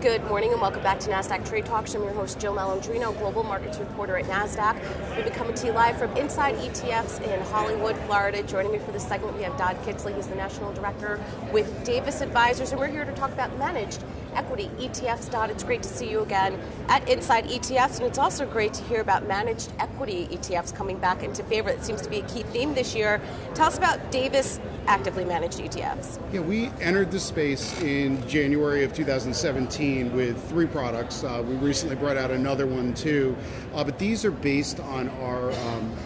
Good morning and welcome back to Nasdaq Trade Talks. I'm your host, Jill Malandrino, Global Markets Reporter at Nasdaq. We'll be coming to you live from Inside ETFs in Hollywood, Florida. Joining me for this segment, we have Dodd Kitsley. He's the National Director with Davis Advisors, and we're here to talk about managed equity ETFs. Dodd, it's great to see you again at Inside ETFs, and it's also great to hear about managed equity ETFs coming back into favor. It seems to be a key theme this year. Tell us about Davis actively managed ETFs. Yeah, we entered the space in January of 2017 with 3 products. We recently brought out another one too, but these are based on our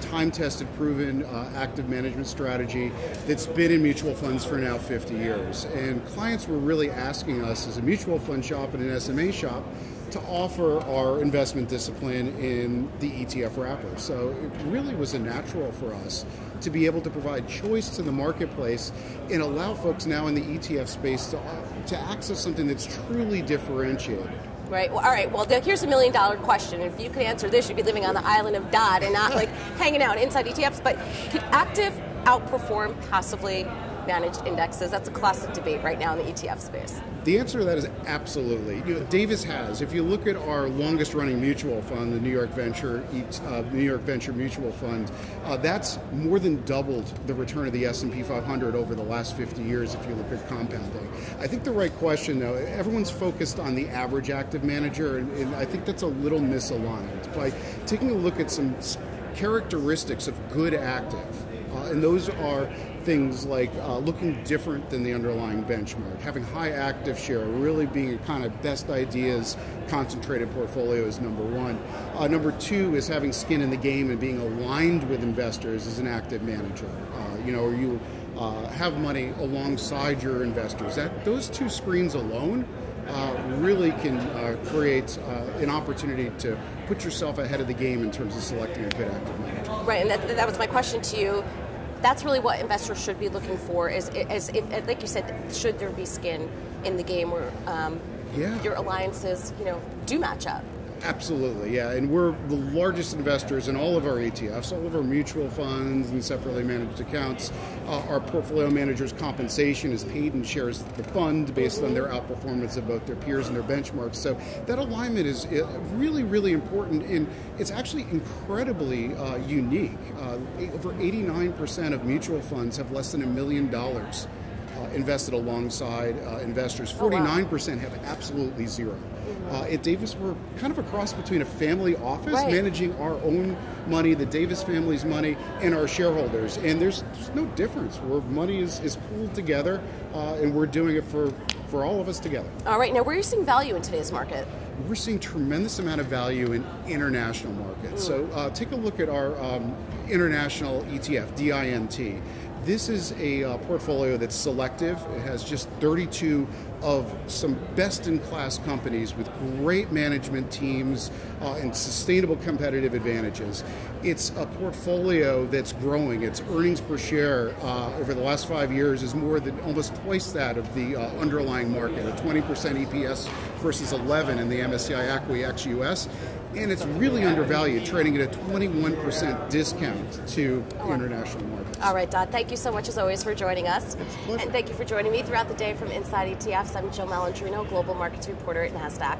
time-tested, proven active management strategy that's been in mutual funds for now 50 years. And clients were really asking us as a mutual fund shop and an SMA shop to offer our investment discipline in the ETF wrapper. So it really was a natural for us to be able to provide choice to the marketplace and allow folks now in the ETF space to access something that's truly differentiated. Right. Well, all right. Well, here's $1 million question. If you could answer this, you'd be living on the island of Dodd and not like hanging out inside ETFs. But could active outperform passively managed indexes? That's a classic debate right now in the ETF space. The answer to that is absolutely. Davis has. If you look at our longest-running mutual fund, the New York Venture Mutual Fund, that's more than doubled the return of the S&P 500 over the last 50 years. If you look at compounding, I think the right question, though, everyone's focused on the average active manager, and I think that's a little misaligned. By taking a look at some characteristics of good active, and those are things like looking different than the underlying benchmark, having high active share, really being a kind of best ideas concentrated portfolio is number one. Number two is having skin in the game and being aligned with investors as an active manager. Or you have money alongside your investors. Those 2 screens alone really can create an opportunity to put yourself ahead of the game in terms of selecting a good active manager. Right, and that was my question to you. That's really what investors should be looking for, is like you said, should there be skin in the game where your alliances, do match up? Absolutely, yeah, and we're the largest investors in all of our ETFs, all of our mutual funds and separately managed accounts. Our portfolio managers' compensation is paid in shares of the fund based on their outperformance of both their peers and their benchmarks. So that alignment is really, really important, and it's actually incredibly unique. Over 89% of mutual funds have less than $1 million invested alongside investors. 49% have absolutely zero. At Davis, we're kind of a cross between a family office managing our own money, the Davis family's money, and our shareholders. And there's no difference. Where money is pooled together, and we're doing it for all of us together. All right. Now, where are you seeing value in today's market? We're seeing tremendous amount of value in international markets. So take a look at our international ETF, DINT. This is a portfolio that's selective. It has just 32 of some best-in-class companies with great management teams and sustainable competitive advantages. It's a portfolio that's growing. Its earnings per share over the last 5 years is more than almost twice that of the underlying market, a 20% EPS versus 11 in the MSCI ACWI ex-US. And it's really undervalued, trading at a 21% discount to international markets. All right, Dodd, thank you so much as always for joining us. It's a pleasure. And thank you for joining me throughout the day from Inside ETFs. I'm Jill Malandrino, Global Markets Reporter at Nasdaq.